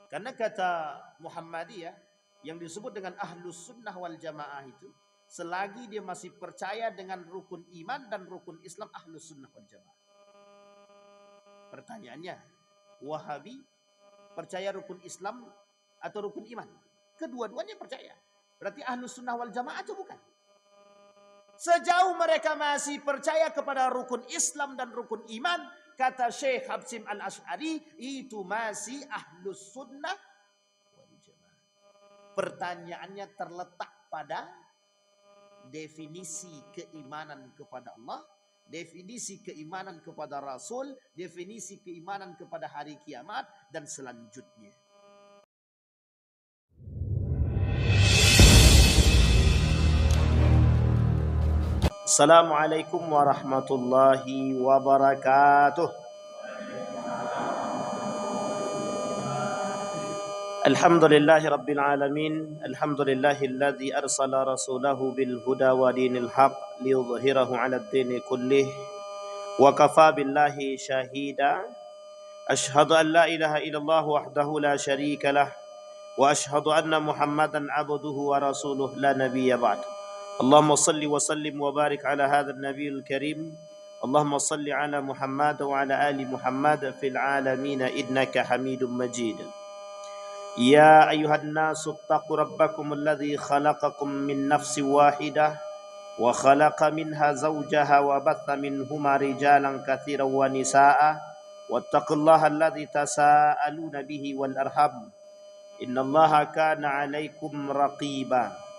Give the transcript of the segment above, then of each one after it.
Karena kata Muhammadiyah yang disebut dengan Ahlus Sunnah wal Jamaah itu, selagi dia masih percaya dengan rukun iman dan rukun Islam, Ahlus Sunnah wal Jamaah. Pertanyaannya, Wahabi percaya rukun Islam atau rukun iman? Kedua-duanya percaya. Berarti Ahlus Sunnah wal Jamaah atau bukan? Sejauh mereka masih percaya kepada rukun Islam dan rukun iman, kata Syekh Habsim Al-Asy'ari, itu masih Ahlus Sunnah wal Jamaah. Pertanyaannya terletak pada definisi keimanan kepada Allah, definisi keimanan kepada Rasul, definisi keimanan kepada hari kiamat, dan selanjutnya. Assalamualaikum warahmatullahi wabarakatuh. Alhamdulillahi rabbil alamin. Alhamdulillahilladzi arsala rasulahu bil huda wa dinil haq liyudhhirahu 'ala ad-dini kullih. Wa kafa billahi shahida. Ashhadu an la ilaha illallah wahdahu la syarika lah. Wa ashhadu anna Muhammadan 'abduhu wa rasuluh la nabiyya ba'd. Allahumma salli wa sallim wa barik ala hadzal nabiyil karim. Allahumma salli ala Muhammad wa ala ali Muhammad fil alamin innaka Hamidum Majid. Ya ayuhan nasu ittaqu rabbakum alladzi khalaqakum min nafsin wahidah wa khalaqa minha zawjaha wa batha minhuma rijalan katsiran wa nisaa'a wattaqullaha alladzi tasaaluna bihi wal arham innallaha kana 'alaikum raqiba.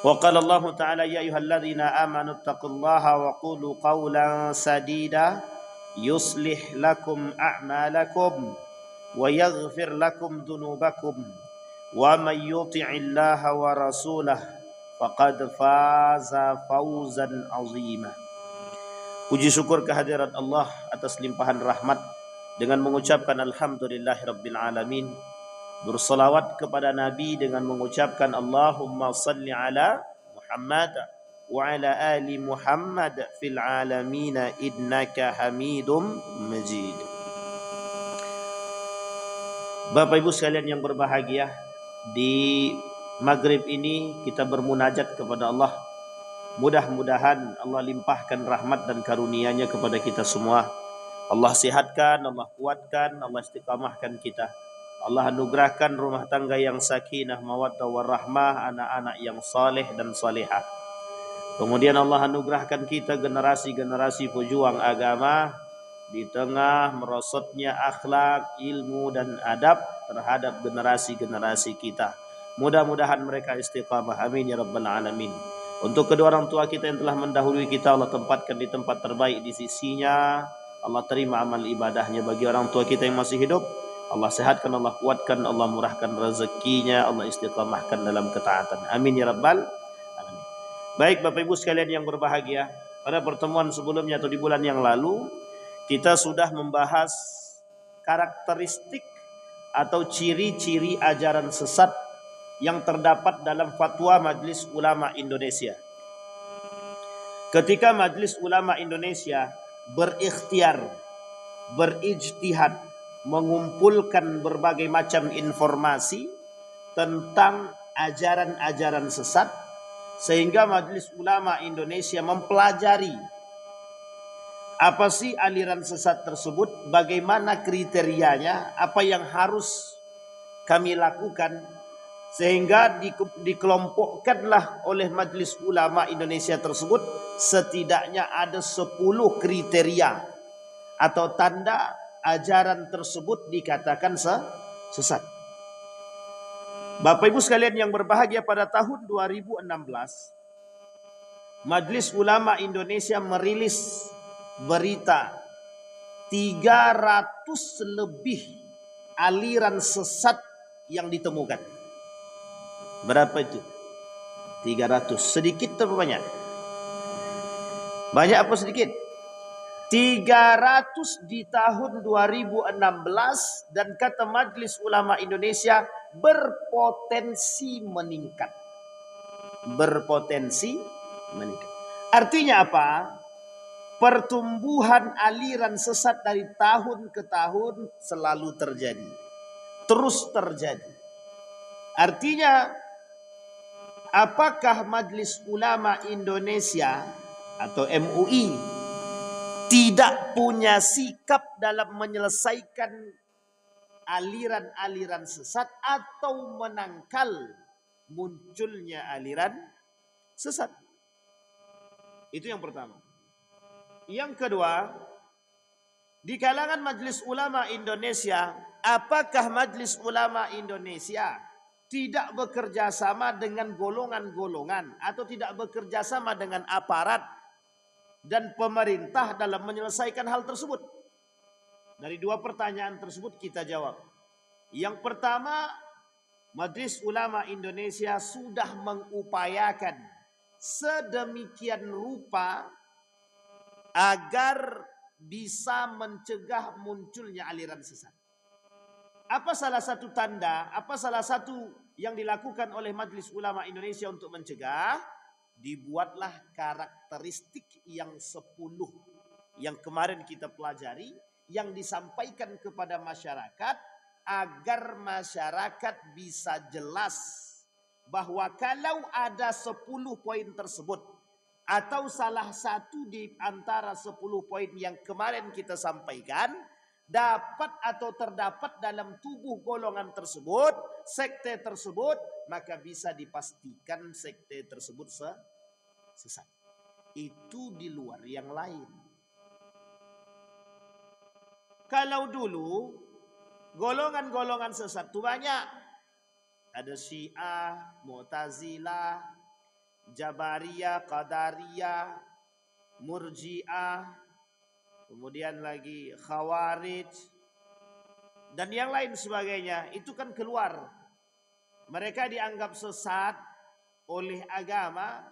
Wa qala Allah ta'ala ya ayyuhalladzina amanu taqullaha wa qulu qawlan sadida yuslih lakum a'malakum wa yaghfir lakum dhunubakum wa may yuti'illaha wa rasulahu faqad faza fawzan 'azima. Puji syukur kehadirat Allah atas limpahan rahmat dengan mengucapkan alhamdulillahirabbil alamin. Bersalawat kepada Nabi dengan mengucapkan Allahumma salli ala Muhammad wa ala ali Muhammad fil alamin innaka Hamidum Majid. Bapak Ibu sekalian yang berbahagia, di maghrib ini kita bermunajat kepada Allah. Mudah-mudahan Allah limpahkan rahmat dan karunia-Nya kepada kita semua. Allah sihatkan, Allah kuatkan, Allah istiqamahkan kita. Allah anugerahkan rumah tangga yang sakinah, mawaddah warahmah, anak-anak yang saleh dan salihah. Kemudian Allah anugerahkan kita generasi-generasi pejuang agama di tengah merosotnya akhlak, ilmu dan adab terhadap generasi-generasi kita. Mudah-mudahan mereka istiqamah. Amin ya rabbal alamin. Untuk kedua orang tua kita yang telah mendahului kita, Allah tempatkan di tempat terbaik di sisinya. Allah terima amal ibadahnya. Bagi orang tua kita yang masih hidup, Allah sehatkan, Allah kuatkan, Allah murahkan rezekinya, Allah istiqamahkan dalam ketaatan. Amin ya rabbal alamin. Baik Bapak Ibu sekalian yang berbahagia, pada pertemuan sebelumnya atau di bulan yang lalu kita sudah membahas karakteristik atau ciri-ciri ajaran sesat yang terdapat dalam fatwa Majelis Ulama Indonesia. Ketika Majelis Ulama Indonesia berikhtiar, berijtihad, mengumpulkan berbagai macam informasi tentang ajaran-ajaran sesat, sehingga Majelis Ulama Indonesia mempelajari apa sih aliran sesat tersebut, bagaimana kriterianya, apa yang harus kami lakukan, sehingga dikelompokkanlah oleh Majelis Ulama Indonesia tersebut setidaknya ada 10 kriteria atau tanda ajaran tersebut dikatakan sesat. Bapak Ibu sekalian yang berbahagia, pada tahun 2016 Majelis Ulama Indonesia merilis berita 300 lebih aliran sesat yang ditemukan. Berapa itu? 300. Sedikit atau banyak? Banyak apa sedikit? 300 di tahun 2016, dan kata Majelis Ulama Indonesia berpotensi meningkat. Berpotensi meningkat. Artinya apa? Pertumbuhan aliran sesat dari tahun ke tahun selalu terjadi. terus terjadi. Artinya, apakah Majelis Ulama Indonesia atau MUI tidak punya sikap dalam menyelesaikan aliran-aliran sesat atau menangkal munculnya aliran sesat? Itu yang pertama. Yang kedua, di kalangan Majelis Ulama Indonesia, apakah Majelis Ulama Indonesia tidak bekerja sama dengan golongan-golongan atau tidak bekerja sama dengan aparat dan pemerintah dalam menyelesaikan hal tersebut? Dari dua pertanyaan tersebut kita jawab. Yang pertama, Majelis Ulama Indonesia sudah mengupayakan sedemikian rupa agar bisa mencegah munculnya aliran sesat. Apa salah satu tanda, apa salah satu yang dilakukan oleh Majelis Ulama Indonesia untuk mencegah? Dibuatlah karakteristik yang 10 yang kemarin kita pelajari, yang disampaikan kepada masyarakat agar masyarakat bisa jelas bahwa kalau ada 10 poin tersebut atau salah satu di antara 10 poin yang kemarin kita sampaikan dapat atau terdapat dalam tubuh golongan tersebut, sekte tersebut, maka bisa dipastikan sekte tersebut sesat. Itu di luar yang lain. Kalau dulu golongan-golongan sesat itu banyak. Ada Syiah, Mu'tazilah, Jabariyah, Qadariyah, Murji'ah, kemudian lagi Khawarij, dan yang lain sebagainya. Itu kan keluar. Mereka dianggap sesat oleh agama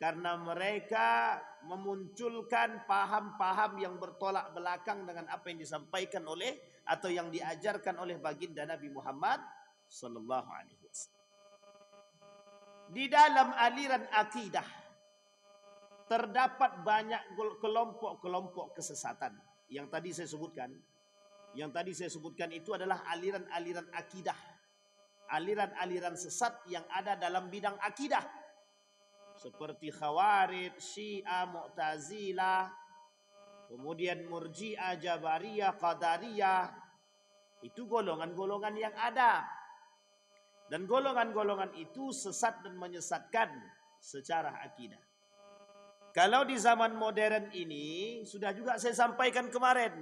karena mereka memunculkan paham-paham yang bertolak belakang dengan apa yang disampaikan oleh atau yang diajarkan oleh baginda Nabi Muhammad sallallahu alaihi wasallam. Di dalam aliran akidah terdapat banyak kelompok-kelompok kesesatan yang tadi saya sebutkan. Yang tadi saya sebutkan itu adalah aliran-aliran akidah, aliran-aliran sesat yang ada dalam bidang akidah, seperti Khawarij, Syiah, Mu'tazilah, kemudian Murji'ah, Jabariyah, Qadariyah. Itu golongan-golongan yang ada. Dan golongan-golongan itu sesat dan menyesatkan secara akidah. Kalau di zaman modern ini, sudah juga saya sampaikan kemarin,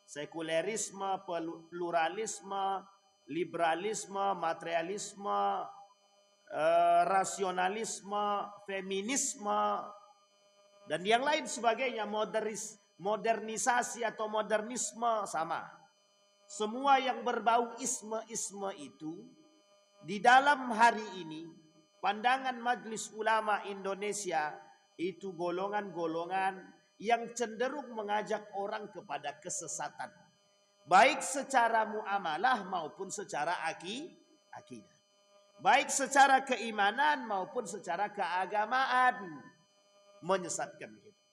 sekulerisme, pluralisme, liberalisme, materialisme, rasionalisme, feminisme, dan yang lain sebagainya, modernisasi atau modernisme sama. Semua yang berbau isme-isme itu, di dalam hari ini, pandangan Majelis Ulama Indonesia itu golongan-golongan yang cenderung mengajak orang kepada kesesatan. Baik secara muamalah maupun secara akidah. Baik secara keimanan maupun secara keagamaan. Menyesatkan kita.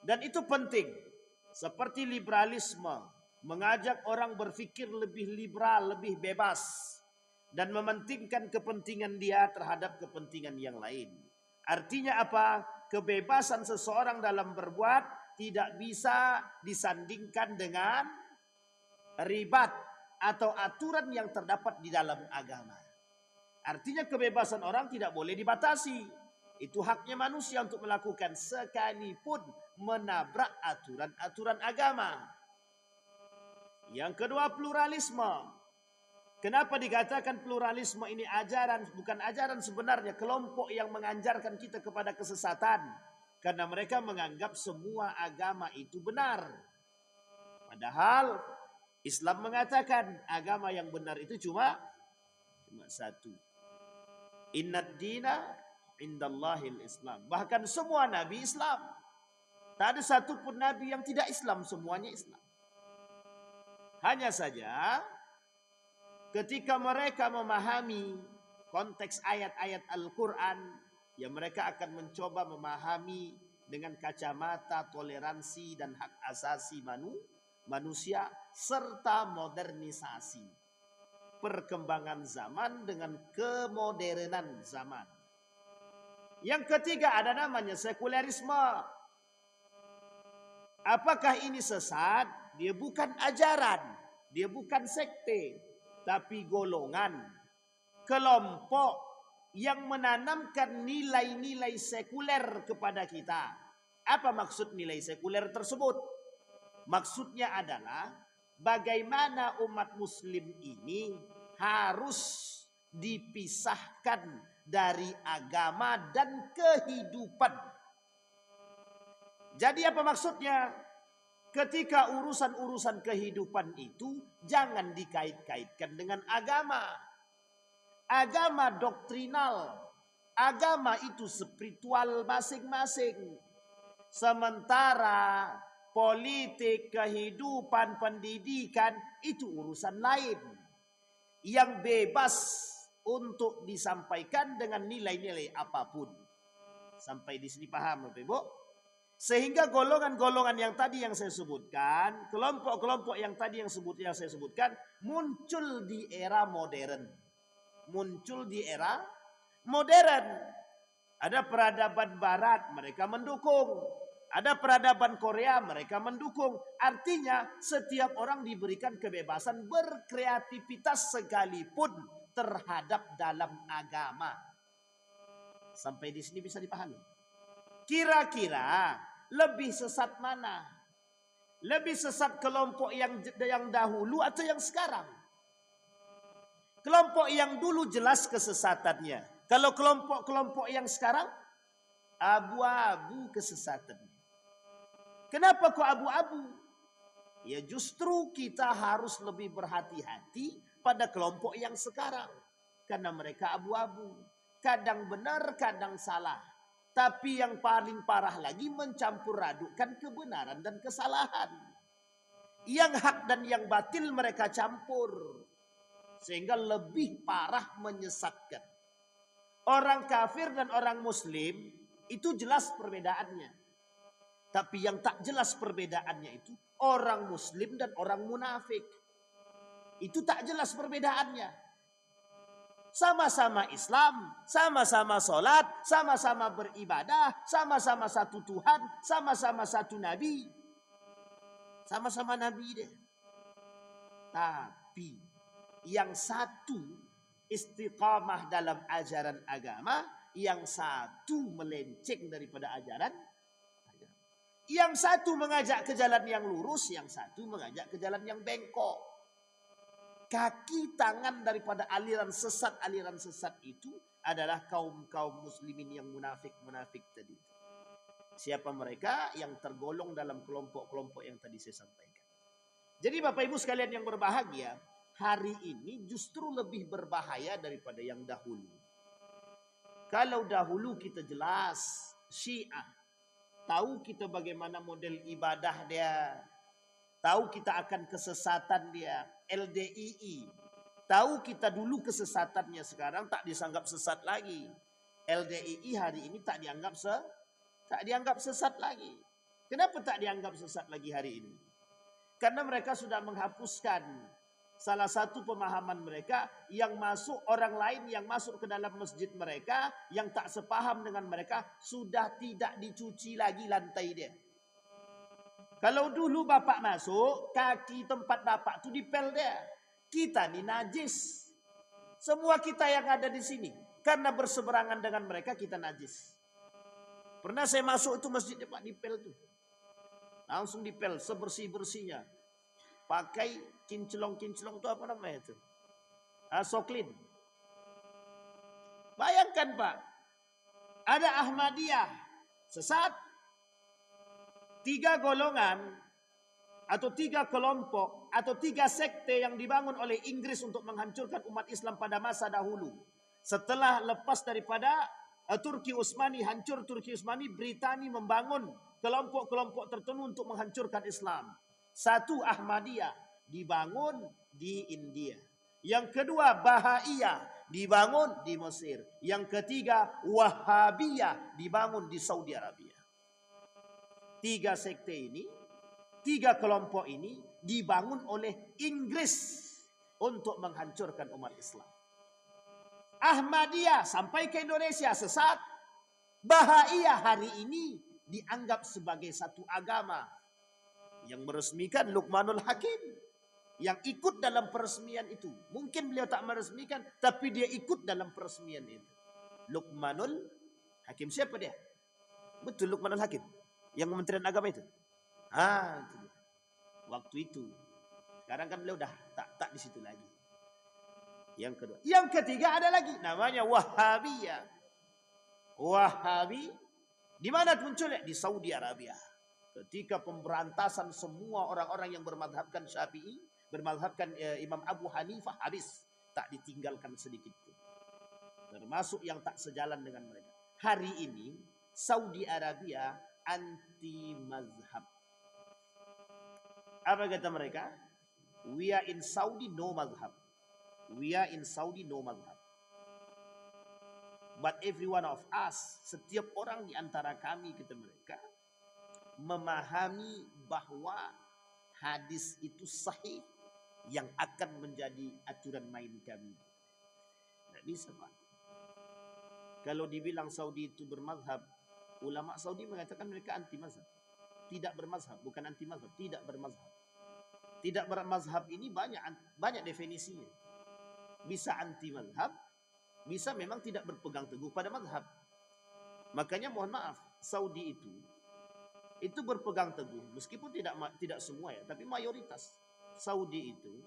Dan itu penting. Seperti liberalisme. Mengajak orang berpikir lebih liberal, lebih bebas. Dan mementingkan kepentingan dia terhadap kepentingan yang lain. Artinya apa? Kebebasan seseorang dalam berbuat tidak bisa disandingkan dengan ribat atau aturan yang terdapat di dalam agama. Artinya kebebasan orang tidak boleh dibatasi. Itu haknya manusia untuk melakukan sekalipun menabrak aturan-aturan agama. Yang kedua, pluralisme. Kenapa dikatakan pluralisme ini ajaran, bukan ajaran sebenarnya, kelompok yang menganjarkan kita kepada kesesatan. Karena mereka menganggap semua agama itu benar. Padahal Islam mengatakan agama yang benar itu cuma satu. Innad dina indallahil Islam. Bahkan semua nabi Islam. Tak ada satu pun nabi yang tidak Islam, semuanya Islam. Hanya saja ketika mereka memahami konteks ayat-ayat Al-Quran, ya mereka akan mencoba memahami dengan kacamata toleransi dan hak asasi manusia serta modernisasi. perkembangan zaman dengan kemodernan zaman. Yang ketiga ada namanya sekulerisme. Apakah ini sesat? Dia bukan ajaran, dia bukan sekte, tapi golongan, kelompok yang menanamkan nilai-nilai sekuler kepada kita. Apa maksud nilai sekuler tersebut? Maksudnya adalah bagaimana umat muslim ini harus dipisahkan dari agama dan kehidupan. Jadi apa maksudnya? Ketika urusan-urusan kehidupan itu jangan dikait-kaitkan dengan agama. Agama doktrinal, agama itu spiritual masing-masing. Sementara politik, kehidupan, pendidikan itu urusan lain yang bebas untuk disampaikan dengan nilai-nilai apapun. Sampai di sini paham Bapak Ibu? Sehingga golongan-golongan yang tadi yang saya sebutkan, kelompok-kelompok yang tadi yang saya sebutkan muncul di era modern. Muncul di era modern. Ada peradaban barat, mereka mendukung. Ada peradaban Korea, mereka mendukung. Artinya setiap orang diberikan kebebasan berkreativitas sekalipun terhadap dalam agama. Sampai di sini bisa dipahami. Kira-kira lebih sesat mana? Lebih sesat kelompok yang dahulu atau yang sekarang? Kelompok yang dulu jelas kesesatannya. Kalau kelompok-kelompok yang sekarang abu-abu kesesatannya. Kenapa kok abu-abu? Ya justru kita harus lebih berhati-hati pada kelompok yang sekarang. Karena mereka abu-abu. Kadang benar, kadang salah. Tapi yang paling parah lagi mencampur adukkan kebenaran dan kesalahan. Yang hak dan yang batil mereka campur. Sehingga lebih parah menyesatkan. Orang kafir dan orang muslim itu jelas perbedaannya. Tapi yang tak jelas perbedaannya itu orang muslim dan orang munafik. Itu tak jelas perbedaannya. Sama-sama Islam, sama-sama sholat, sama-sama beribadah, sama-sama satu Tuhan, sama-sama satu Nabi. Sama-sama Nabi deh. Tapi yang satu istiqamah dalam ajaran agama, yang satu melenceng daripada ajaran agama. Yang satu mengajak ke jalan yang lurus, yang satu mengajak ke jalan yang bengkok. Kaki tangan daripada aliran sesat itu adalah kaum-kaum muslimin yang munafik-munafik tadi. Siapa mereka? Yang tergolong dalam kelompok-kelompok yang tadi saya sampaikan. Jadi Bapak Ibu sekalian yang berbahagia, hari ini justru lebih berbahaya daripada yang dahulu. Kalau dahulu kita jelas Syiah, tahu kita bagaimana model ibadah dia, tahu kita akan kesesatan dia. LDII, tahu kita dulu kesesatannya, sekarang tak dianggap sesat lagi. LDII hari ini tak dianggap sesat lagi. Kenapa tak dianggap sesat lagi hari ini? Karena mereka sudah menghapuskan salah satu pemahaman mereka, yang masuk orang lain yang masuk ke dalam masjid mereka yang tak sepaham dengan mereka sudah tidak dicuci lagi lantai dia. Kalau dulu bapak masuk, kaki tempat bapak itu dipel dia. Kita ni najis. Semua kita yang ada di sini, karena berseberangan dengan mereka kita najis. Pernah saya masuk itu masjid pak dipel tuh. Langsung dipel sebersih-bersihnya. Pakai kinclong-kinclong itu apa namanya itu? Soklin. Bayangkan pak, ada Ahmadiyah sesat. 3 golongan atau 3 kelompok atau 3 sekte yang dibangun oleh Inggris untuk menghancurkan umat Islam pada masa dahulu. Setelah lepas daripada Turki Utsmani, hancur Turki Utsmani, Britania membangun kelompok-kelompok tertentu untuk menghancurkan Islam. 1 Ahmadiyah dibangun di India. Yang kedua Bahaiyah dibangun di Mesir. Yang ketiga Wahhabiyah dibangun di Saudi Arabia. 3 sekte ini, 3 kelompok ini dibangun oleh Inggris untuk menghancurkan umat Islam. Ahmadiyah sampai ke Indonesia sesat. Bahaiyah hari ini dianggap sebagai satu agama yang meresmikan Luqmanul Hakim, yang ikut dalam peresmian itu. Mungkin beliau tak meresmikan, tapi dia ikut dalam peresmian itu. Luqmanul Hakim, siapa dia? Betul, Luqmanul Hakim yang Kementerian Agama itu. Itu dia. Waktu itu. Sekarang kan beliau udah tak di situ lagi. Yang kedua, yang ketiga ada lagi namanya Wahhabiyah. Wahabi di mana munculnya? Di Saudi Arabia. Ketika pemberantasan semua orang-orang yang bermadhabkan Syafi'i, bermadhabkan Imam Abu Hanifah, habis, tak ditinggalkan sedikit pun. Termasuk yang tak sejalan dengan mereka. Hari ini Saudi Arabia anti mazhab. Apa kata mereka? We are in Saudi no mazhab. We are in Saudi no mazhab. But every one of us, setiap orang di antara kami, kata mereka, memahami bahwa hadis itu sahih yang akan menjadi aturan main kami. Tidak bisa, Pak. Kalau dibilang Saudi itu bermazhab, ulama Saudi mengatakan mereka anti mazhab. Tidak bermazhab, bukan anti mazhab, tidak bermazhab. Tidak bermazhab ini banyak definisinya. Bisa anti mazhab, bisa memang tidak berpegang teguh pada mazhab. Makanya mohon maaf, Saudi itu berpegang teguh, meskipun tidak semua ya, tapi mayoritas Saudi itu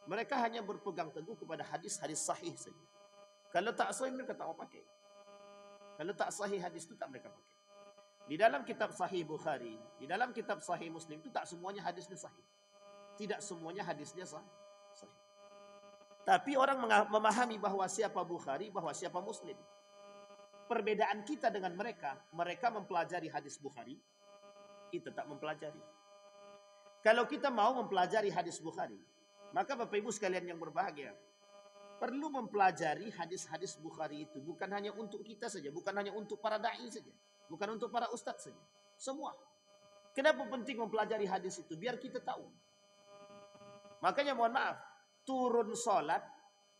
mereka hanya berpegang teguh kepada hadis-hadis sahih saja. Kalau tak sahih mereka tak mau pakai. Kalau tak sahih hadis itu tak mereka pakai. Di dalam kitab Sahih Bukhari, di dalam kitab Sahih Muslim itu tak semuanya hadisnya sahih. Tidak semuanya hadisnya sahih. Tapi orang memahami bahwa siapa Bukhari, bahwa siapa Muslim. Perbedaan kita dengan mereka mempelajari hadis Bukhari, kita tak mempelajari. Kalau kita mau mempelajari hadis Bukhari, maka Bapak Ibu sekalian yang berbahagia, perlu mempelajari hadis-hadis Bukhari itu. Bukan hanya untuk kita saja, bukan hanya untuk para da'i saja, bukan untuk para ustadz saja. Semua. Kenapa penting mempelajari hadis itu? Biar kita tahu. Makanya mohon maaf, turun sholat,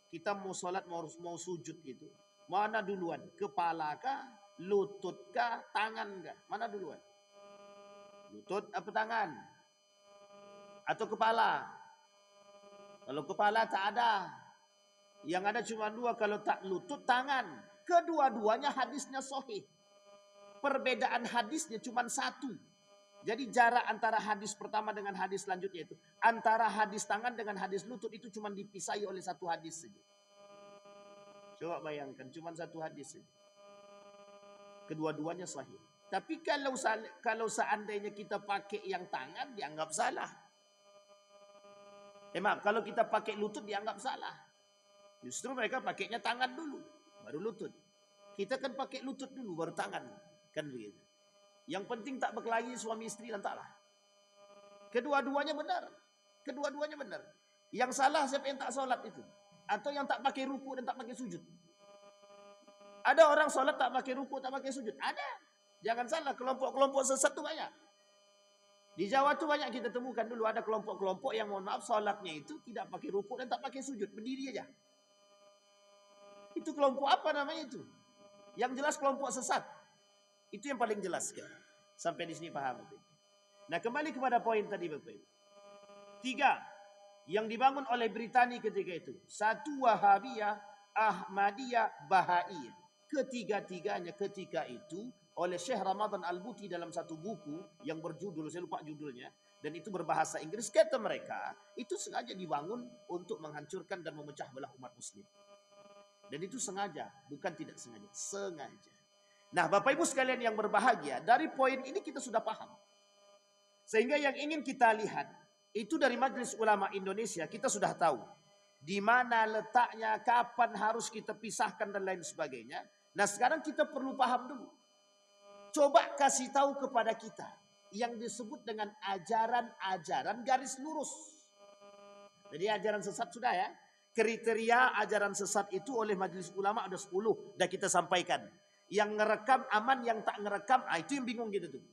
kita mau sholat, mau sujud itu, mana duluan? Kepala kah? Lutut kah? Tangan kah? Mana duluan? Lutut apa tangan? Atau kepala? Kalau kepala tak ada. Yang ada cuma dua, kalau tak lutut, tangan. Kedua-duanya hadisnya sahih. Perbedaan hadisnya cuma satu. Jadi jarak antara hadis pertama dengan hadis selanjutnya itu, antara hadis tangan dengan hadis lutut itu cuma dipisahi oleh satu hadis saja. Coba bayangkan, cuma satu hadis saja. Kedua-duanya sahih. Tapi kalau seandainya kita pakai yang tangan, dianggap salah. Maaf, kalau kita pakai lutut dianggap salah. Justru mereka pakainya tangan dulu, baru lutut. Kita kan pakai lutut dulu, baru tangan. Kan begitu. Yang penting tak berkelahi suami istri dan taklah. Kedua-duanya benar. Kedua-duanya benar. Yang salah siapa yang tak sholat itu? Atau yang tak pakai ruku dan tak pakai sujud? Ada orang sholat tak pakai ruku, tak pakai sujud? Ada. Jangan salah, kelompok-kelompok sesat itu banyak. Di Jawa tuh banyak kita temukan dulu ada kelompok-kelompok yang mohon maaf sholatnya itu tidak pakai ruku dan tak pakai sujud. Berdiri aja. Itu kelompok apa namanya itu? Yang jelas kelompok sesat. Itu yang paling jelas kan. Sampai di sini paham. Nah, kembali kepada poin tadi Bapak Ibu. 3 yang dibangun oleh Britania ketika itu. 1 Wahabiyah, Ahmadiyah, Bahaiyah. Ketiga-tiganya ketika itu oleh Syekh Ramadan Al-Buti dalam satu buku yang berjudul, saya lupa judulnya, dan itu berbahasa Inggris. Kata mereka, itu sengaja dibangun untuk menghancurkan dan memecah belah umat muslim. Dan itu sengaja, bukan tidak sengaja, sengaja. Nah, Bapak Ibu sekalian yang berbahagia, dari poin ini kita sudah paham. Sehingga yang ingin kita lihat, itu dari Majelis Ulama Indonesia, kita sudah tahu. Di mana letaknya, kapan harus kita pisahkan dan lain sebagainya. Nah, sekarang kita perlu paham dulu. Coba kasih tahu kepada kita, yang disebut dengan ajaran-ajaran garis lurus. Jadi ajaran sesat sudah ya. Kriteria ajaran sesat itu oleh Majelis Ulama ada 10. Sudah kita sampaikan. Yang ngerekam aman, yang tak ngerekam, itu yang bingung gitu tuh.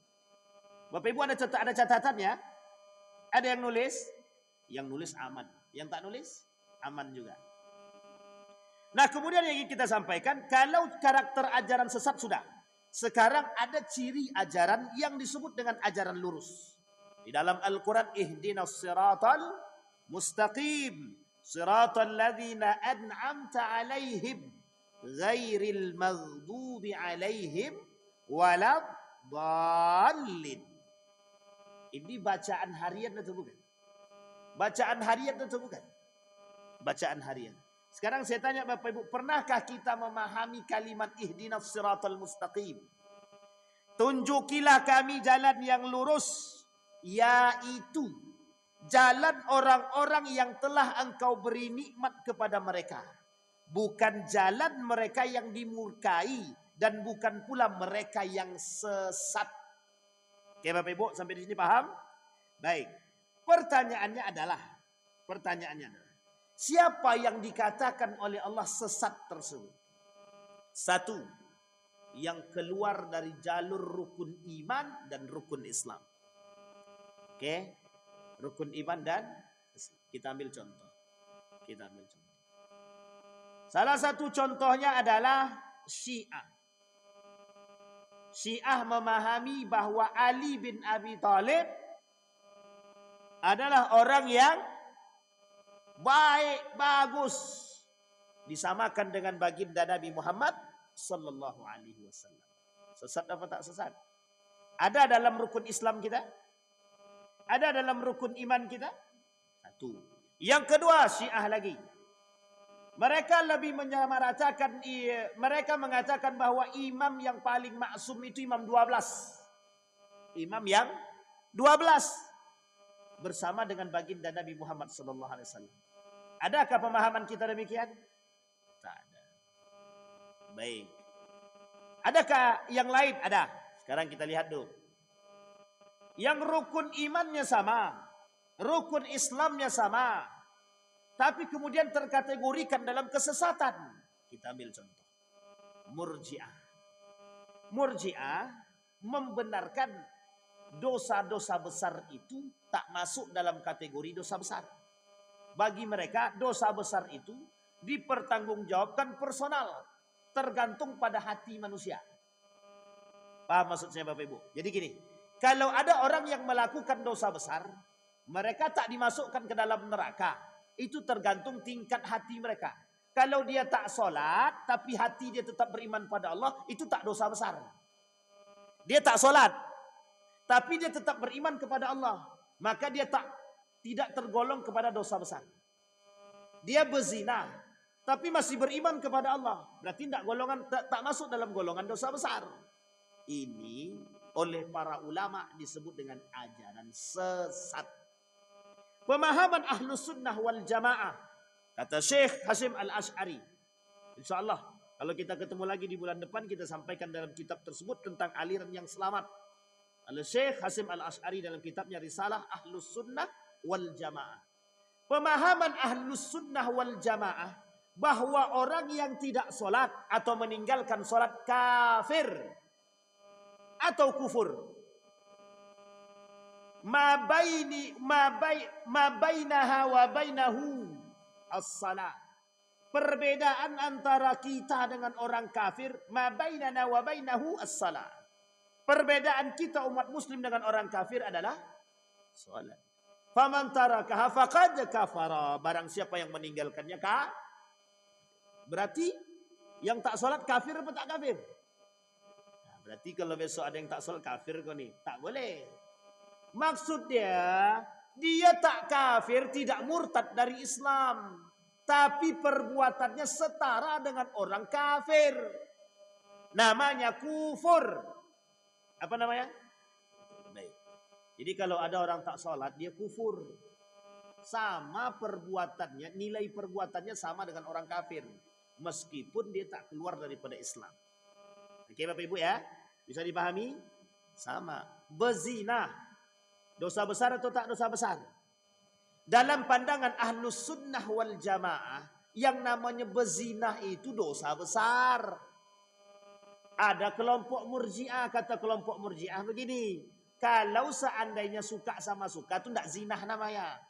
Bapak Ibu ada catatannya? Ada yang nulis? Yang nulis aman. Yang tak nulis? aman juga. Nah, kemudian yang ingin kita sampaikan, kalau karakter ajaran sesat sudah. Sekarang ada ciri ajaran yang disebut dengan ajaran lurus. Di dalam Al-Quran, ihdinas siratal mustaqim, siratal ladzina an'amta alaihim, ghairil maghdubi alaihim, waladdallin. Ini bacaan harian atau bukan? Bacaan harian atau bukan? Bacaan harian. Sekarang saya tanya Bapak Ibu, pernahkah kita memahami kalimat ihdinas siratal mustaqim? Tunjukilah kami jalan yang lurus, yaitu jalan orang-orang yang telah Engkau beri nikmat kepada mereka. Bukan jalan mereka yang dimurkai dan bukan pula mereka yang sesat. Oke Bapak Ibu, sampai di sini paham? Baik. Pertanyaannya adalah siapa yang dikatakan oleh Allah sesat tersebut? Satu, yang keluar dari jalur rukun iman dan rukun Islam. Oke, rukun iman dan Islam. Kita ambil contoh. Salah satu contohnya adalah Syiah. Syiah memahami bahwa Ali bin Abi Thalib adalah orang yang baik, bagus, disamakan dengan baginda Nabi Muhammad sallallahu alaihi wasallam. Sesat apa tak sesat? Ada dalam rukun Islam kita? Ada dalam rukun iman kita? Satu. Yang kedua, Syiah lagi. Mereka lebih menyamaratakan, mereka mengatakan bahwa imam yang paling maksum itu imam 12. Imam yang 12 bersama dengan baginda Nabi Muhammad sallallahu alaihi wasallam. Adakah pemahaman kita demikian? Tak ada. Baik. Adakah yang lain? Ada. Sekarang kita lihat dulu. Yang rukun imannya sama, rukun Islamnya sama, tapi kemudian terkategorikan dalam kesesatan. Kita ambil contoh. Murji'ah. Murji'ah membenarkan dosa-dosa besar itu tak masuk dalam kategori dosa besar. Bagi mereka dosa besar itu dipertanggungjawabkan personal, tergantung pada hati manusia. Paham maksud saya Bapak Ibu? Jadi gini, kalau ada orang yang melakukan dosa besar, mereka tak dimasukkan ke dalam neraka. Itu tergantung tingkat hati mereka. Kalau dia tak solat, tapi hati dia tetap beriman pada Allah, itu tak dosa besar. Dia tak solat, tapi dia tetap beriman kepada Allah, maka dia tidak tergolong kepada dosa besar. Dia berzina, tapi masih beriman kepada Allah, berarti tak masuk dalam golongan dosa besar. Ini oleh para ulama disebut dengan ajaran sesat. Pemahaman Ahlus Sunnah wal Jamaah, kata Syekh Hasyim Al-Asy'ari. InsyaAllah kalau kita ketemu lagi di bulan depan, kita sampaikan dalam kitab tersebut tentang aliran yang selamat. Syekh Hasyim Al-Asy'ari dalam kitabnya Risalah Ahlus Sunnah wal Jamaah. Pemahaman Ahlus Sunnah wal Jamaah bahwa orang yang tidak solat atau meninggalkan solat kafir atau kufur. Ma bainaha wa bainahu as-salat. Perbedaan antara kita dengan orang kafir, ma bainana wa bainahu as-salat. Perbedaan kita umat muslim dengan orang kafir adalah salat. Faman tarakaha faqad kafara. Barang siapa yang meninggalkannya berarti yang tak salat kafir apa tak kafir? Nah, berarti kalau besok ada yang tak salat kafir kau nih, tak boleh. Maksud dia tak kafir, tidak murtad dari Islam, tapi perbuatannya setara dengan orang kafir. Namanya kufur. Apa namanya? Baik. Jadi kalau ada orang tak sholat, dia kufur. Sama perbuatannya, nilai perbuatannya sama dengan orang kafir. Meskipun dia tak keluar daripada Islam. Oke Bapak Ibu ya? Bisa dipahami? Sama. Berzina. Dosa besar atau tak dosa besar? Dalam pandangan Ahlus Sunnah wal Jamaah, yang namanya berzina itu dosa besar. Ada kelompok Murji'ah, kata kelompok Murji'ah begini, kalau seandainya suka sama suka itu tidak zinah namanya.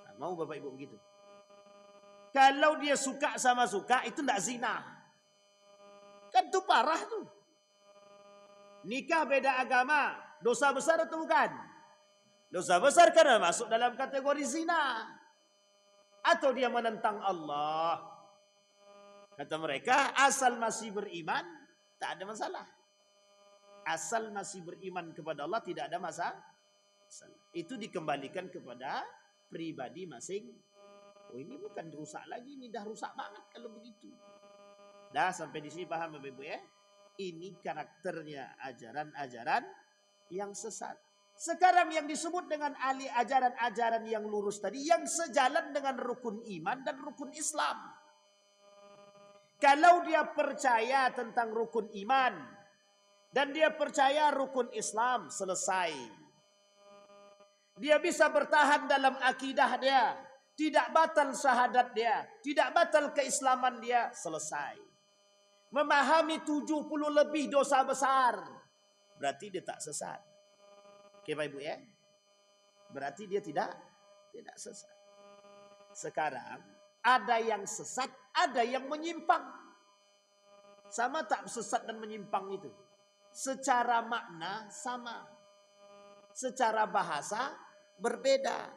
Nah, Mau Bapak Ibu begitu? Kalau dia suka sama suka, itu tidak zina. Kan itu parah tuh. Nikah beda agama, dosa besar atau bukan? Dosa besar karena masuk dalam kategori zina. Atau dia menentang Allah. Kata mereka, asal masih beriman, tak ada masalah. Asal masih beriman kepada Allah, tidak ada masalah. Itu dikembalikan kepada pribadi masing. Oh, ini bukan rusak lagi, ini dah rusak banget kalau begitu. Dah sampai di sini paham Bapak Ibu ya? Ini karakternya ajaran-ajaran yang sesat. Sekarang yang disebut dengan ahli ajaran-ajaran yang lurus tadi, yang sejalan dengan rukun iman dan rukun Islam. Kalau dia percaya tentang rukun iman dan dia percaya rukun Islam, selesai. Dia bisa bertahan dalam akidah dia, tidak batal syahadat dia, tidak batal keislaman dia, selesai. Memahami 70 lebih dosa besar, berarti dia tak sesat. Oke Pak Ibu ya? Berarti dia tidak sesat. Sekarang ada yang sesat, ada yang menyimpang. Sama tak sesat dan menyimpang itu? Secara makna sama. Secara bahasa berbeda.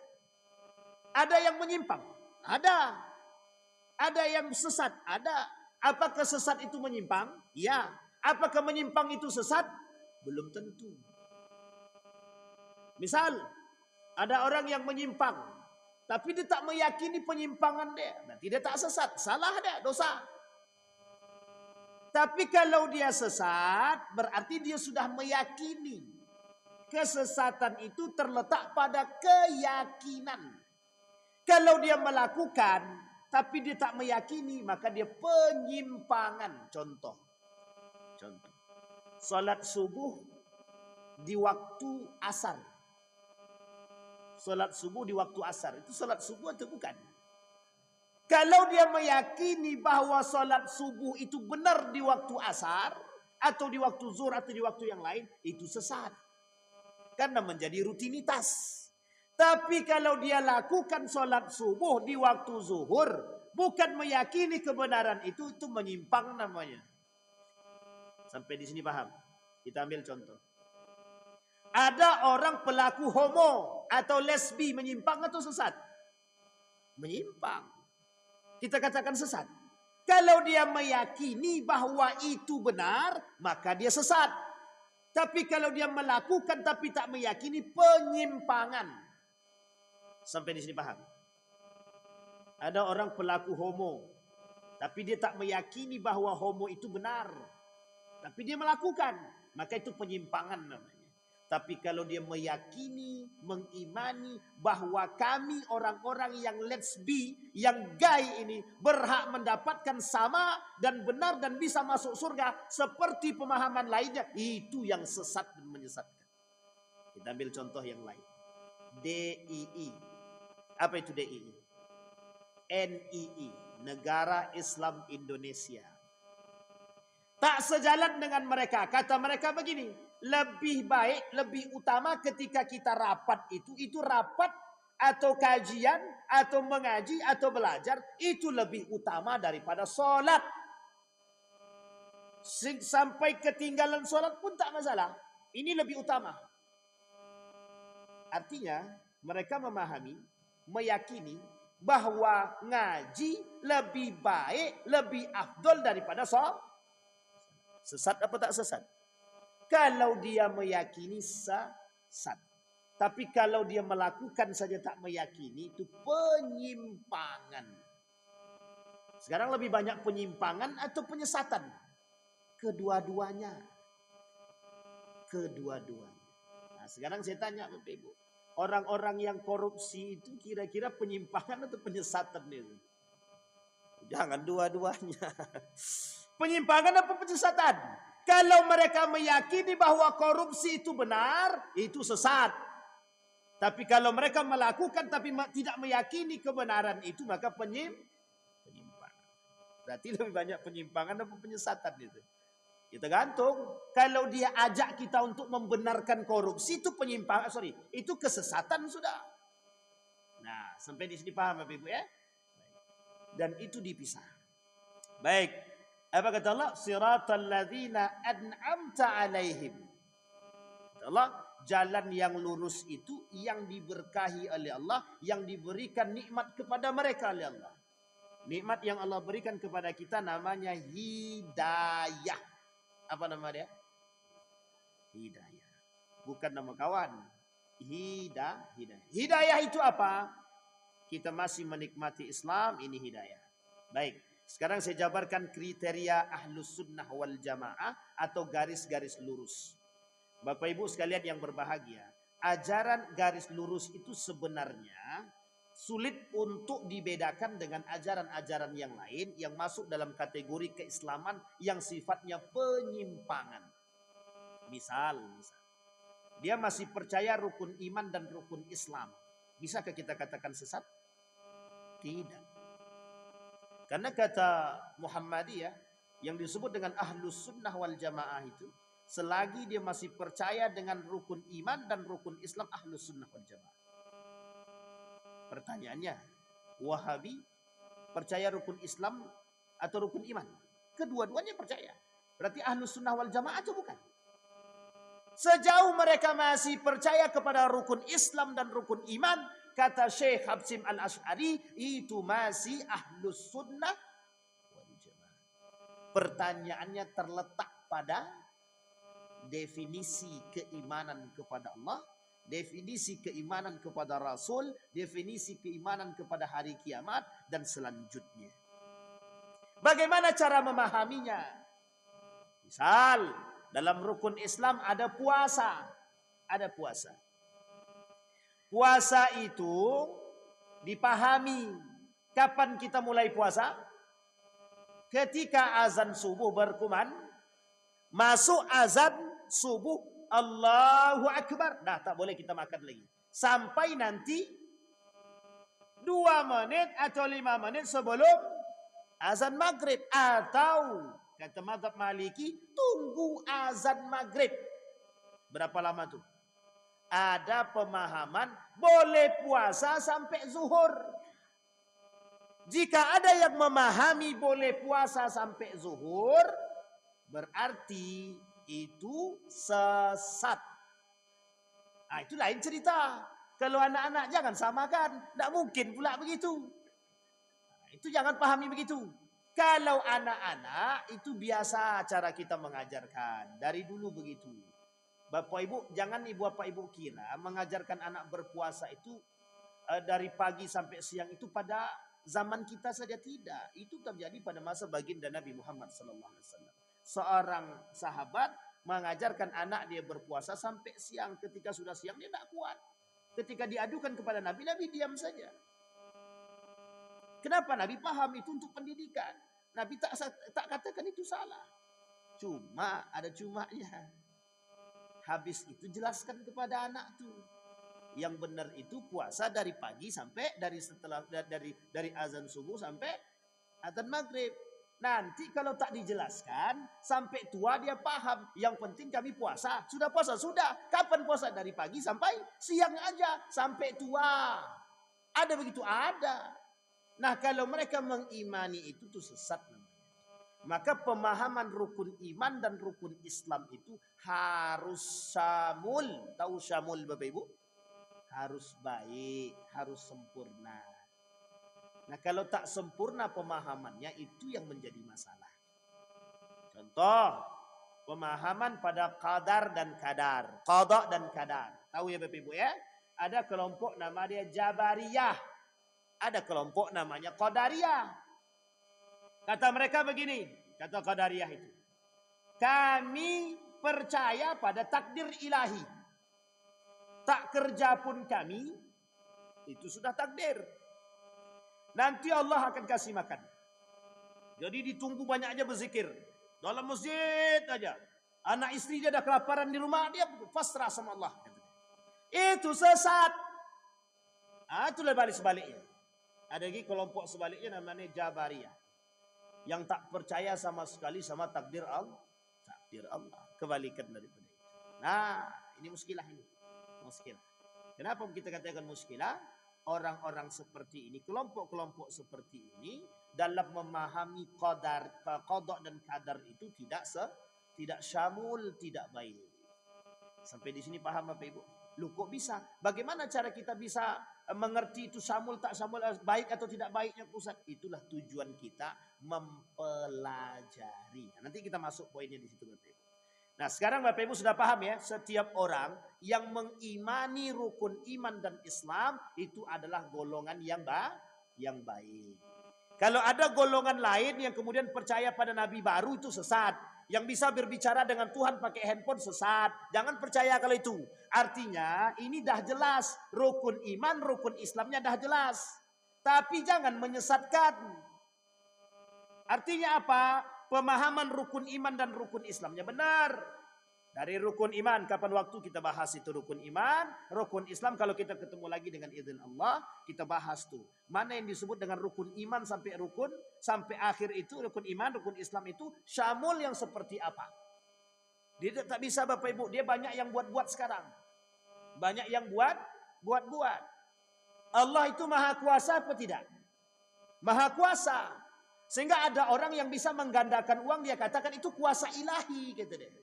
Ada yang menyimpang? Ada. Ada yang sesat? Ada. Apakah sesat itu menyimpang? Ya. Apakah menyimpang itu sesat? Belum tentu. Misal, ada orang yang menyimpang, tapi dia tak meyakini penyimpangan dia. Berarti dia tak sesat. Salah dia, dosa. Tapi kalau dia sesat, berarti dia sudah meyakini. Kesesatan itu terletak pada keyakinan. Kalau dia melakukan, tapi dia tak meyakini, maka dia penyimpangan. Contoh. Salat subuh di waktu asar. Salat subuh di waktu asar. Itu salat subuh atau bukan? Kalau dia meyakini bahwa salat subuh itu benar di waktu asar, atau di waktu zuhur, atau di waktu yang lain, itu sesat. Karena menjadi rutinitas. Tapi kalau dia lakukan salat subuh di waktu zuhur, bukan meyakini kebenaran itu menyimpang namanya. Sampai di sini paham? Kita ambil contoh. Ada orang pelaku homo atau lesbi, menyimpang atau sesat? Menyimpang. Kita katakan sesat. Kalau dia meyakini bahwa itu benar, maka dia sesat. Tapi kalau dia melakukan tapi tak meyakini, penyimpangan. Sampai di sini paham? Ada orang pelaku homo, tapi dia tak meyakini bahwa homo itu benar. Tapi dia melakukan, maka itu penyimpangan namanya. Tapi kalau dia meyakini, mengimani bahwa kami orang-orang yang lesbi, yang gay ini berhak mendapatkan sama dan benar dan bisa masuk surga seperti pemahaman lainnya, itu yang sesat dan menyesatkan. Kita ambil contoh yang lain. DII. Apa itu DII? NII, Negara Islam Indonesia. Tak sejalan dengan mereka. Kata mereka begini, lebih baik, lebih utama ketika kita rapat itu rapat atau kajian atau mengaji atau belajar, itu lebih utama daripada sholat. Sampai ketinggalan sholat pun tak masalah. Ini lebih utama. Artinya mereka memahami, meyakini bahwa ngaji lebih baik, lebih afdol daripada sholat. Sesat apa tak sesat? Kalau dia meyakini sesat. Tapi kalau dia melakukan saja tak meyakini, itu penyimpangan. Sekarang lebih banyak penyimpangan atau penyesatan? Kedua-duanya. Nah, sekarang saya tanya Bapak Ibu. Orang-orang yang korupsi itu kira-kira penyimpangan atau penyesatan itu? Jangan dua-duanya. Penyimpangan apa penyesatan? Kalau mereka meyakini bahwa korupsi itu benar, itu sesat. Tapi kalau mereka melakukan tapi tidak meyakini kebenaran itu, maka penyimpangan. Berarti lebih banyak penyimpangan apa penyesatan itu? Ya tergantung. Kalau dia ajak kita untuk membenarkan korupsi, itu penyimpangan, itu kesesatan sudah. Nah, sampai di sini paham Bapak Ibu ya? Dan itu dipisah. Baik. Apa kata Allah? Siratal ladzina an'amta alaihim. Allah, jalan yang lurus itu yang diberkahi oleh Allah, yang diberikan nikmat kepada mereka oleh Allah. Nikmat yang Allah berikan kepada kita namanya hidayah. Apa nama dia? Hidayah. Bukan nama kawan. Hidayah. Hidayah itu apa? Kita masih menikmati Islam, ini hidayah. Baik. Sekarang saya jabarkan kriteria ahlus sunnah wal jamaah atau garis-garis lurus. Bapak Ibu sekalian yang berbahagia, ajaran garis lurus itu sebenarnya sulit untuk dibedakan dengan ajaran-ajaran yang lain yang masuk dalam kategori keislaman yang sifatnya penyimpangan. Misal, dia masih percaya rukun iman dan rukun Islam. Bisakah kita katakan sesat? Tidak. Karena kata Muhammadiyah yang disebut dengan ahlus sunnah wal jamaah itu, selagi dia masih percaya dengan rukun iman dan rukun Islam, ahlus sunnah wal jamaah. Pertanyaannya, Wahabi percaya rukun Islam atau rukun iman? Kedua-duanya percaya. Berarti ahlus sunnah wal jamaah itu bukan. Sejauh mereka masih percaya kepada rukun Islam dan rukun iman, kata Syekh Habsim Al-Ash'ari, itu masih ahlus sunnah wal jamaah. Pertanyaannya terletak pada definisi keimanan kepada Allah, definisi keimanan kepada Rasul, definisi keimanan kepada hari kiamat, dan selanjutnya. Bagaimana cara memahaminya? Misal, dalam rukun Islam ada puasa. Ada puasa. Puasa itu dipahami. Kapan kita mulai puasa? Ketika azan subuh berkumandang, masuk azan subuh, Allahu Akbar. Dah tak boleh kita makan lagi. Sampai nanti 2 menit atau 5 menit sebelum azan maghrib. Atau kata mazhab Maliki, tunggu azan maghrib. Berapa lama tuh? Ada pemahaman boleh puasa sampai zuhur. Jika ada yang memahami boleh puasa sampai zuhur, berarti itu sesat. Nah, itu lain cerita. Kalau anak-anak jangan samakan. Tidak mungkin pula begitu. Nah, itu jangan pahami begitu. Kalau anak-anak itu biasa cara kita mengajarkan. Dari dulu begitu. Bapak Ibu, jangan Bapak Ibu kira mengajarkan anak berpuasa itu dari pagi sampai siang itu pada zaman kita saja, tidak. Itu terjadi pada masa baginda Nabi Muhammad SAW. Seorang sahabat mengajarkan anak dia berpuasa sampai siang. Ketika sudah siang dia tak kuat. Ketika diadukan kepada Nabi, Nabi diam saja. Kenapa? Nabi paham itu untuk pendidikan. Nabi tak katakan itu salah. Cuma ada cumanya. Habis itu jelaskan kepada anak tuh. Yang benar itu puasa dari pagi sampai dari azan subuh sampai azan maghrib. Nanti kalau tak dijelaskan sampai tua dia paham. Yang penting kami puasa. Sudah puasa sudah. Kapan puasa? Dari pagi sampai siang aja sampai tua. Ada begitu? Ada. Nah, kalau mereka mengimani itu tuh sesat namanya. Maka pemahaman rukun iman dan rukun Islam itu harus syamul. Tahu syamul Bapak Ibu? Harus baik, harus sempurna. Nah, kalau tak sempurna pemahamannya itu yang menjadi masalah. Contoh, pemahaman pada qadar dan kadar. Qada dan kadar. Tahu ya Bapak Ibu ya? Ada kelompok nama dia Jabariyah. Ada kelompok namanya Qadariyah. Kata mereka begini, kata Qadariyah itu. Kami percaya pada takdir ilahi. Tak kerja pun kami, itu sudah takdir. Nanti Allah akan kasih makan. Jadi ditunggu banyak aja berzikir. Dalam masjid aja. Anak istri dia dah kelaparan di rumah, dia pasrah sama Allah. Itu sesat. Itulah balik sebaliknya. Ada lagi kelompok sebaliknya namanya Jabariyah. Yang tak percaya sama sekali sama takdir Allah. Takdir Allah. Kebalikan daripada itu. Nah, ini muskilah ini. Muskilah. Kenapa kita katakan muskilah? orang-orang seperti ini, kelompok-kelompok seperti ini dalam memahami qada dan qadar itu tidak syamul, tidak baik. Sampai di sini paham Bapak Ibu? Loh kok bisa? Bagaimana cara kita bisa mengerti itu syamul tak syamul, baik atau tidak baiknya Ustaz? Itulah tujuan kita mempelajari. Nah, nanti kita masuk poinnya di situ Bapak Ibu. Nah sekarang Bapak Ibu sudah paham ya, setiap orang yang mengimani rukun iman dan Islam itu adalah golongan yang baik. Kalau ada golongan lain yang kemudian percaya pada Nabi baru itu sesat. Yang bisa berbicara dengan Tuhan pakai handphone sesat. Jangan percaya kalau itu. Artinya ini dah jelas. Rukun iman, rukun Islamnya dah jelas. Tapi jangan menyesatkan. Artinya apa? Pemahaman rukun iman dan rukun Islamnya benar. Dari rukun iman, kapan waktu kita bahas itu rukun iman. Rukun Islam kalau kita ketemu lagi dengan izin Allah, kita bahas tuh. Mana yang disebut dengan rukun iman sampai akhir itu rukun iman, rukun Islam itu syamul yang seperti apa. Dia tak bisa Bapak Ibu, dia banyak yang buat-buat sekarang. Banyak yang buat-buat. Allah itu maha kuasa apa tidak? Maha kuasa. Sehingga ada orang yang bisa menggandakan uang, dia katakan itu kuasa ilahi, kata dia.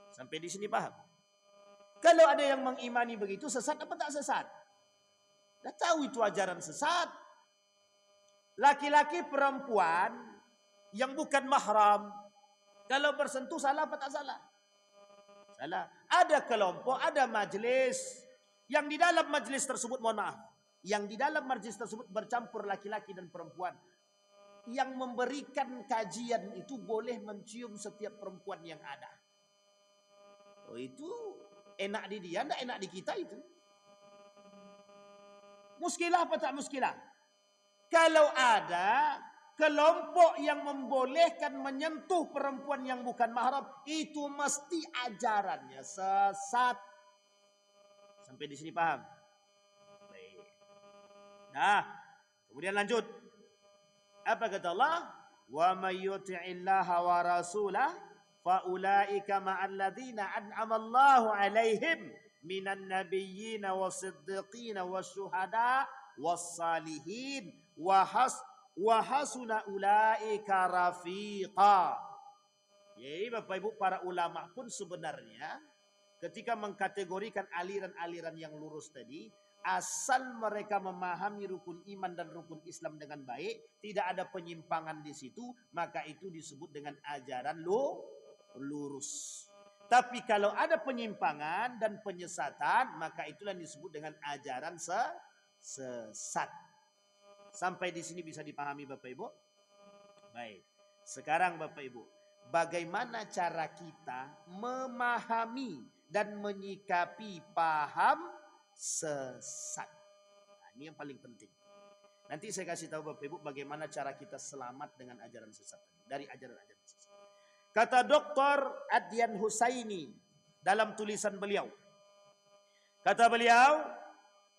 Sampai di sini paham? Kalau ada yang mengimani begitu, sesat apa tak sesat? Dah tahu itu ajaran sesat. Laki-laki perempuan yang bukan mahram, kalau bersentuh salah apa tak salah? Salah. Ada kelompok, ada majlis, yang di dalam majlis tersebut, mohon maaf, yang di dalam majlis tersebut bercampur laki-laki dan perempuan. Yang memberikan kajian itu boleh mencium setiap perempuan yang ada. Oh itu enak di dia, enggak enak di kita itu. Muskilah apa tak muskilah? Kalau ada kelompok yang membolehkan menyentuh perempuan yang bukan mahram, itu mesti ajarannya sesat. Sampai di sini paham? Baik. Nah, kemudian lanjut. Apa kata Allah? Wa may yuti'illaha wa rasulahu faulaika ma'alladzina an'ama Allahu 'alaihim minan nabiyyin wasiddiqin wasyuhada wassalihin wa hasuna ulaika rafiqa. Jadi Bapak Ibu para ulama pun sebenarnya ketika mengkategorikan aliran-aliran yang lurus tadi, asal mereka memahami rukun iman dan rukun Islam dengan baik, tidak ada penyimpangan di situ, maka itu disebut dengan ajaran lurus. Tapi kalau ada penyimpangan dan penyesatan, maka itulah yang disebut dengan ajaran sesat. Sampai di sini bisa dipahami Bapak Ibu? Baik. Sekarang Bapak Ibu, bagaimana cara kita memahami dan menyikapi paham sesat? Nah, ini yang paling penting. Nanti saya kasih tahu Bapak Ibu bagaimana cara kita selamat dengan ajaran sesat dari ajaran-ajaran sesat. Kata Dr. Adyan Husaini dalam tulisan beliau. Kata beliau,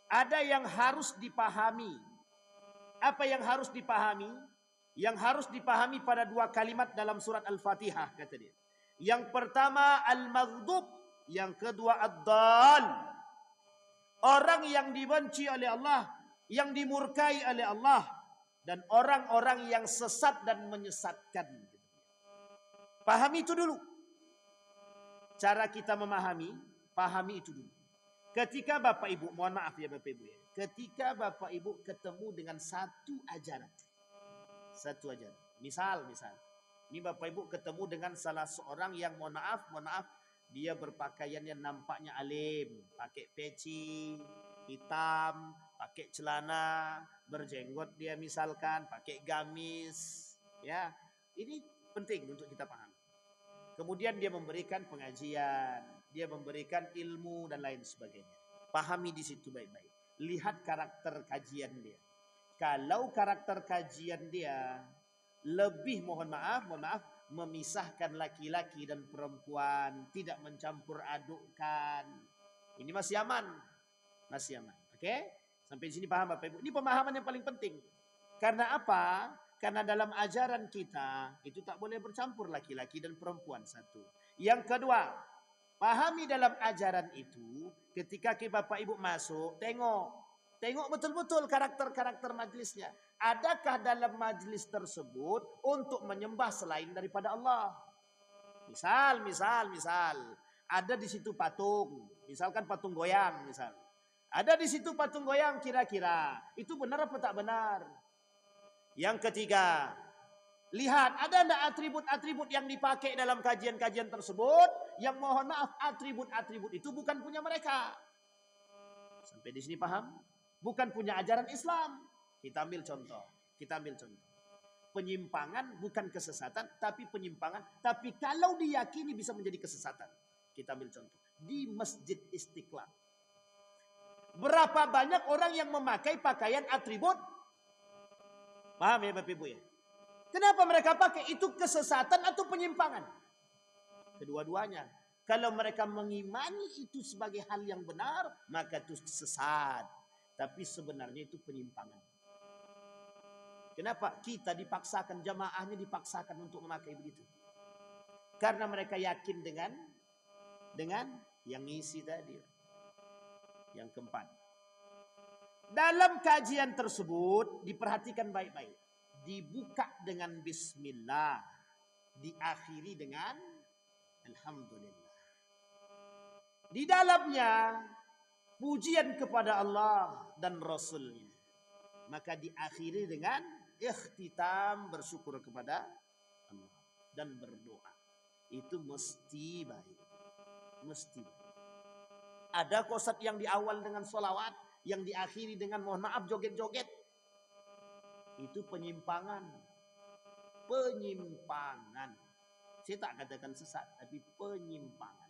ada yang harus dipahami. Apa yang harus dipahami? Yang harus dipahami pada dua kalimat dalam surat Al-Fatihah, kata dia. Yang pertama al-maghdub, yang kedua ad-dal. Orang yang dibenci oleh Allah, yang dimurkai oleh Allah, dan orang-orang yang sesat dan menyesatkan. Pahami itu dulu. Cara kita memahami, pahami itu dulu. Ketika Bapak Ibu, mohon maaf ya Bapak Ibu ya. Ketika Bapak Ibu ketemu dengan satu ajaran. Satu ajaran. Misal. Ini Bapak Ibu ketemu dengan salah seorang yang mohon maaf. Dia berpakaian yang nampaknya alim. Pakai peci, hitam, pakai celana, berjenggot dia misalkan, pakai gamis. Ya, ini penting untuk kita paham. Kemudian dia memberikan pengajian, dia memberikan ilmu dan lain sebagainya. Pahami di situ baik-baik. Lihat karakter kajian dia. Kalau karakter kajian dia lebih mohon maaf, memisahkan laki-laki dan perempuan, tidak mencampur adukkan. Ini masih aman. Oke? Sampai di sini paham Bapak Ibu? Ini pemahaman yang paling penting. Karena apa? Karena dalam ajaran kita itu tak boleh bercampur laki-laki dan perempuan, satu. Yang kedua, pahami dalam ajaran itu ketika Bapak Ibu masuk, tengok Tengok betul-betul karakter-karakter majelisnya. Adakah dalam majelis tersebut untuk menyembah selain daripada Allah? Misal. Ada di situ patung. Misalkan patung goyang misal. Ada di situ patung goyang kira-kira. Itu benar apa tak benar? Yang ketiga. Lihat ada tidak atribut-atribut yang dipakai dalam kajian-kajian tersebut. Yang mohon maaf atribut-atribut itu bukan punya mereka. Sampai di sini paham? Bukan punya ajaran Islam. Kita ambil contoh. Penyimpangan bukan kesesatan, tapi penyimpangan. Tapi kalau diyakini bisa menjadi kesesatan. Kita ambil contoh. Di Masjid Istiqlal. Berapa banyak orang yang memakai pakaian atribut? Paham ya Bapak Ibu ya? Kenapa mereka pakai? Itu kesesatan atau penyimpangan? Kedua-duanya. Kalau mereka mengimani itu sebagai hal yang benar, maka itu sesat. Tapi sebenarnya itu penyimpangan. Kenapa? Kita dipaksakan, jamaahnya dipaksakan untuk memakai begitu. Karena mereka yakin dengan yang ngisi tadi. Yang keempat. Dalam kajian tersebut diperhatikan baik-baik. Dibuka dengan bismillah. Diakhiri dengan alhamdulillah. Di dalamnya pujian kepada Allah dan Rasulnya. Maka diakhiri dengan ikhtitam bersyukur kepada Allah. Dan berdoa. Itu mesti baik. Mesti baik. Ada kosat yang di awal dengan solawat. Yang diakhiri dengan mohon maaf joget-joget. Itu penyimpangan. Penyimpangan. Saya tak katakan sesat. Tapi penyimpangan.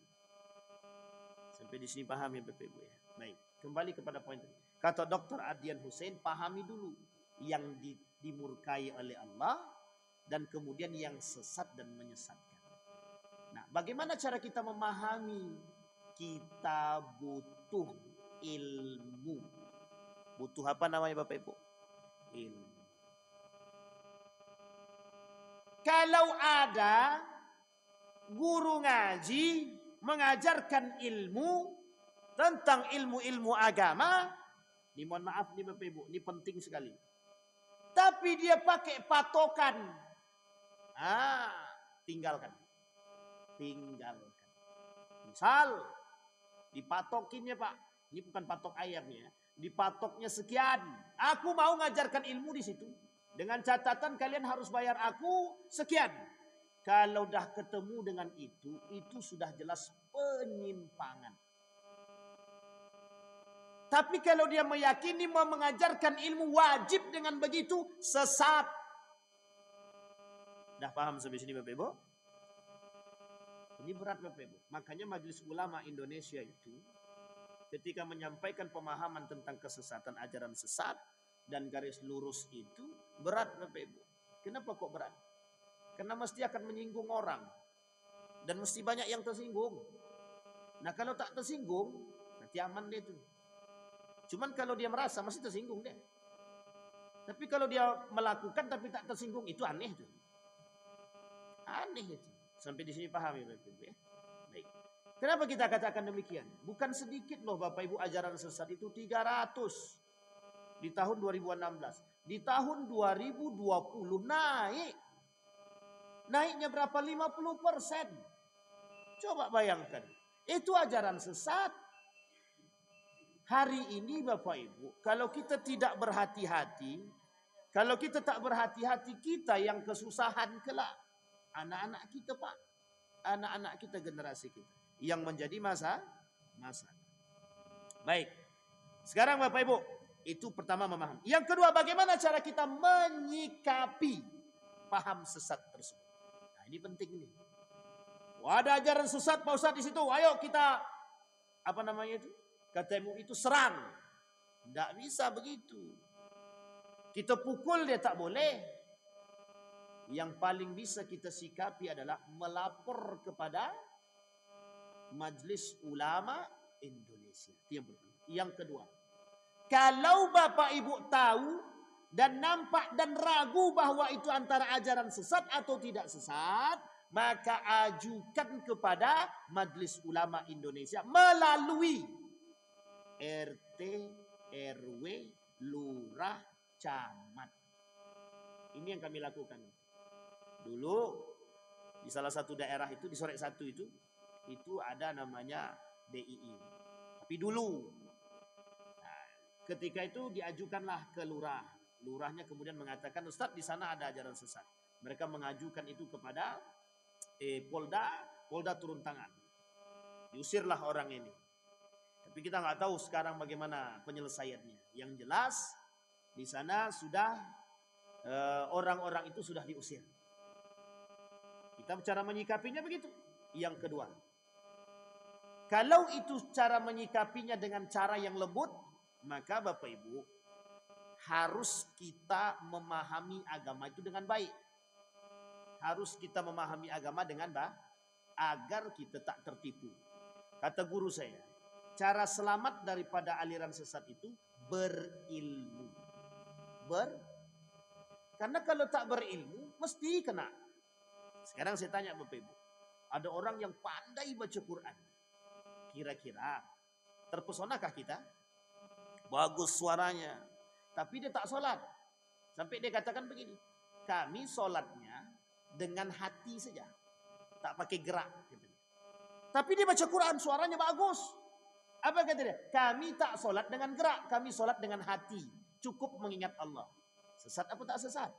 Sampai di sini paham ya Bapak Ibu ya. Baik, kembali kepada poin tadi. Kata Dr. Adian Hussein, pahami dulu yang dimurkai oleh Allah dan kemudian yang sesat dan menyesatkan. Nah, bagaimana cara kita memahami? Kita butuh ilmu. Butuh apa namanya Bapak Ibu? Ilmu. Kalau ada guru ngaji mengajarkan ilmu tentang ilmu-ilmu agama, ini mohon maaf nih Bapak Ibu, ini penting sekali. Tapi dia pakai patokan. Tinggalkan. Misal dipatokinnya Pak, ini bukan patok ayamnya, dipatoknya sekian. Aku mau ngajarkan ilmu di situ. Dengan catatan kalian harus bayar aku sekian. Kalau dah ketemu dengan itu sudah jelas penyimpangan. Tapi kalau dia meyakini mau mengajarkan ilmu wajib dengan begitu, sesat. Dah paham sampai sini Bapak Ibu? Ini berat Bapak Ibu. Makanya Majelis Ulama Indonesia itu ketika menyampaikan pemahaman tentang kesesatan ajaran sesat dan garis lurus itu berat Bapak Ibu. Kenapa kok berat? Karena mesti akan menyinggung orang. Dan mesti banyak yang tersinggung. Nah kalau tak tersinggung, nanti aman dia itu. Cuman kalau dia merasa, masih tersinggung dia. Tapi kalau dia melakukan tapi tak tersinggung, itu aneh tuh. Aneh itu. Sampai di sini paham ya Bapak Ibu ya. Baik. Kenapa kita katakan demikian? Bukan sedikit loh Bapak Ibu ajaran sesat itu 300. Di tahun 2016. Di tahun 2020 naik. Naiknya berapa? 50%. Coba bayangkan. Itu ajaran sesat. Hari ini Bapak Ibu, kalau kita tidak berhati-hati, kalau kita tak berhati-hati, kita yang kesusahan kelak. Anak-anak kita Pak. Anak-anak kita, generasi kita. Yang menjadi masalah. Baik. Sekarang Bapak Ibu, itu pertama memahami. Yang kedua, bagaimana cara kita menyikapi paham sesat tersebut. Nah ini penting nih. Wah, ada ajaran sesat Pak Ustadz di situ. Ayo kita, apa namanya itu? Kata MUI itu serang. Tidak bisa begitu. Kita pukul dia tak boleh. Yang paling bisa kita sikapi adalah melapor kepada Majelis Ulama Indonesia. Itu yang pertama. Yang kedua, kalau Bapak Ibu tahu dan nampak dan ragu bahwa itu antara ajaran sesat atau tidak sesat, maka ajukan kepada Majelis Ulama Indonesia melalui RT RW, lurah, camat. Ini yang kami lakukan. Dulu di salah satu daerah itu, di Sorek 1 itu ada namanya DII. Tapi dulu, nah, ketika itu diajukanlah ke lurah. Lurahnya kemudian mengatakan, Ustadz di sana ada ajaran sesat. Mereka mengajukan itu kepada Polda turun tangan. Diusirlah orang ini. Tapi kita nggak tahu sekarang bagaimana penyelesaiannya. Yang jelas di sana sudah orang-orang itu sudah diusir. Kita cara menyikapinya begitu. Yang kedua, kalau itu cara menyikapinya dengan cara yang lembut, maka Bapak Ibu harus kita memahami agama itu dengan baik. Harus kita memahami agama dengan baik agar kita tak tertipu. Kata guru saya, cara selamat daripada aliran sesat itu berilmu. Karena kalau tak berilmu mesti kena. Sekarang saya tanya Bapak Ibu, ada orang yang pandai baca Quran. Kira-kira terpesonakah kita? Bagus suaranya, tapi dia tak sholat. Sampai dia katakan begini, kami sholatnya dengan hati saja, tak pakai gerak. Tapi dia baca Quran, suaranya bagus. Apa kata dia? Kami tak sholat dengan gerak, kami sholat dengan hati. Cukup mengingat Allah. Sesat apa tak sesat?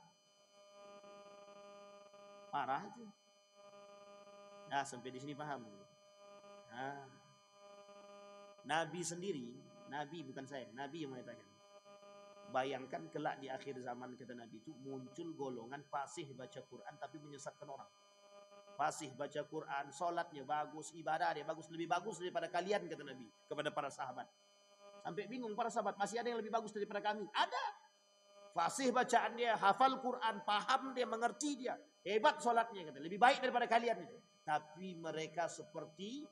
Parah itu. Nah, sampai di sini paham. Nah, Nabi sendiri, Nabi bukan saya, Nabi yang mengatakan. Bayangkan kelak di akhir zaman kata Nabi itu muncul golongan fasih baca Quran tapi menyesatkan orang. Fasih baca Quran, sholatnya bagus, ibadah dia bagus, lebih bagus daripada kalian kata Nabi kepada para sahabat. Sampai bingung para sahabat, masih ada yang lebih bagus daripada kami? Ada. Fasih bacaan dia, hafal Quran, paham dia, mengerti dia. Hebat sholatnya kata, lebih baik daripada kalian itu. Tapi mereka seperti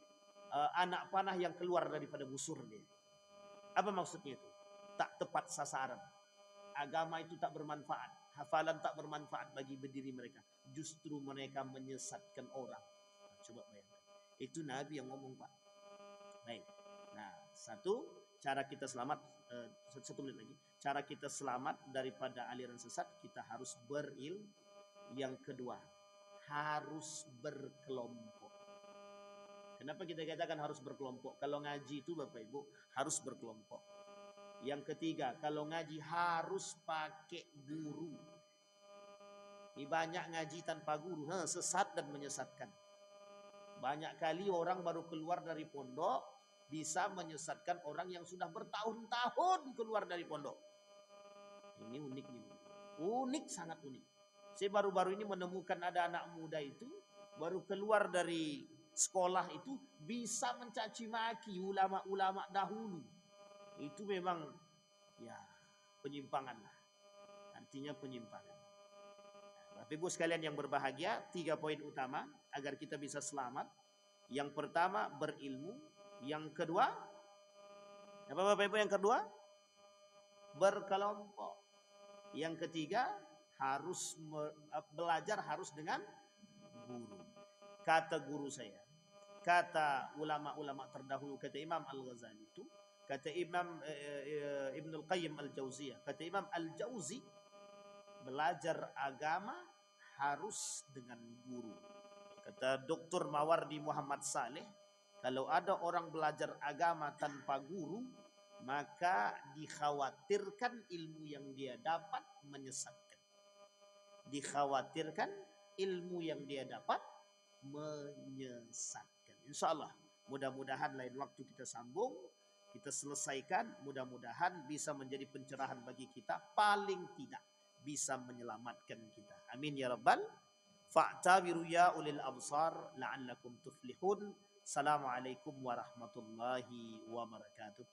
anak panah yang keluar daripada busur dia. Apa maksudnya itu? Tak tepat sasaran. Agama itu tak bermanfaat. Hafalan tak bermanfaat bagi berdiri mereka. Justru mereka menyesatkan orang. Nah, coba bayangkan. Itu Nabi yang ngomong Pak. Baik. Nah, satu cara kita selamat. Satu menit lagi. Cara kita selamat daripada aliran sesat. Kita harus berilmu. Yang kedua. Harus berkelompok. Kenapa kita katakan harus berkelompok? Kalau ngaji itu Bapak Ibu harus berkelompok. Yang ketiga, kalau ngaji harus pakai guru. Ini banyak ngaji tanpa guru, sesat dan menyesatkan. Banyak kali orang baru keluar dari pondok bisa menyesatkan orang yang sudah bertahun-tahun keluar dari pondok. Ini unik nih. Unik, sangat unik. Saya baru-baru ini menemukan ada anak muda itu baru keluar dari sekolah itu bisa mencaci maki ulama-ulama dahulu. Itu memang ya penyimpangan lah. Artinya penyimpangan. Bapak Ibu sekalian yang berbahagia, 3 poin utama agar kita bisa selamat. Yang pertama berilmu, yang kedua apa Bapak Ibu yang kedua? Berkelompok. Yang ketiga harus belajar harus dengan guru. Kata guru saya, kata ulama-ulama terdahulu, kata Imam Al-Ghazali itu, kata Imam Ibn Al-Qayyim Al-Jauziyah, kata Imam Al-Jauzi, belajar agama harus dengan guru. Kata Dr. Mawardi Muhammad Saleh, kalau ada orang belajar agama tanpa guru, maka dikhawatirkan ilmu yang dia dapat menyesatkan. Dikhawatirkan ilmu yang dia dapat menyesatkan. Insya Allah mudah-mudahan lain waktu kita sambung, kita selesaikan, mudah-mudahan bisa menjadi pencerahan bagi kita, paling tidak bisa menyelamatkan kita. Amin ya rabbal. Fa'tabiru ya ulil absar la'allakum tuflihun. Assalamualaikum warahmatullahi wabarakatuh.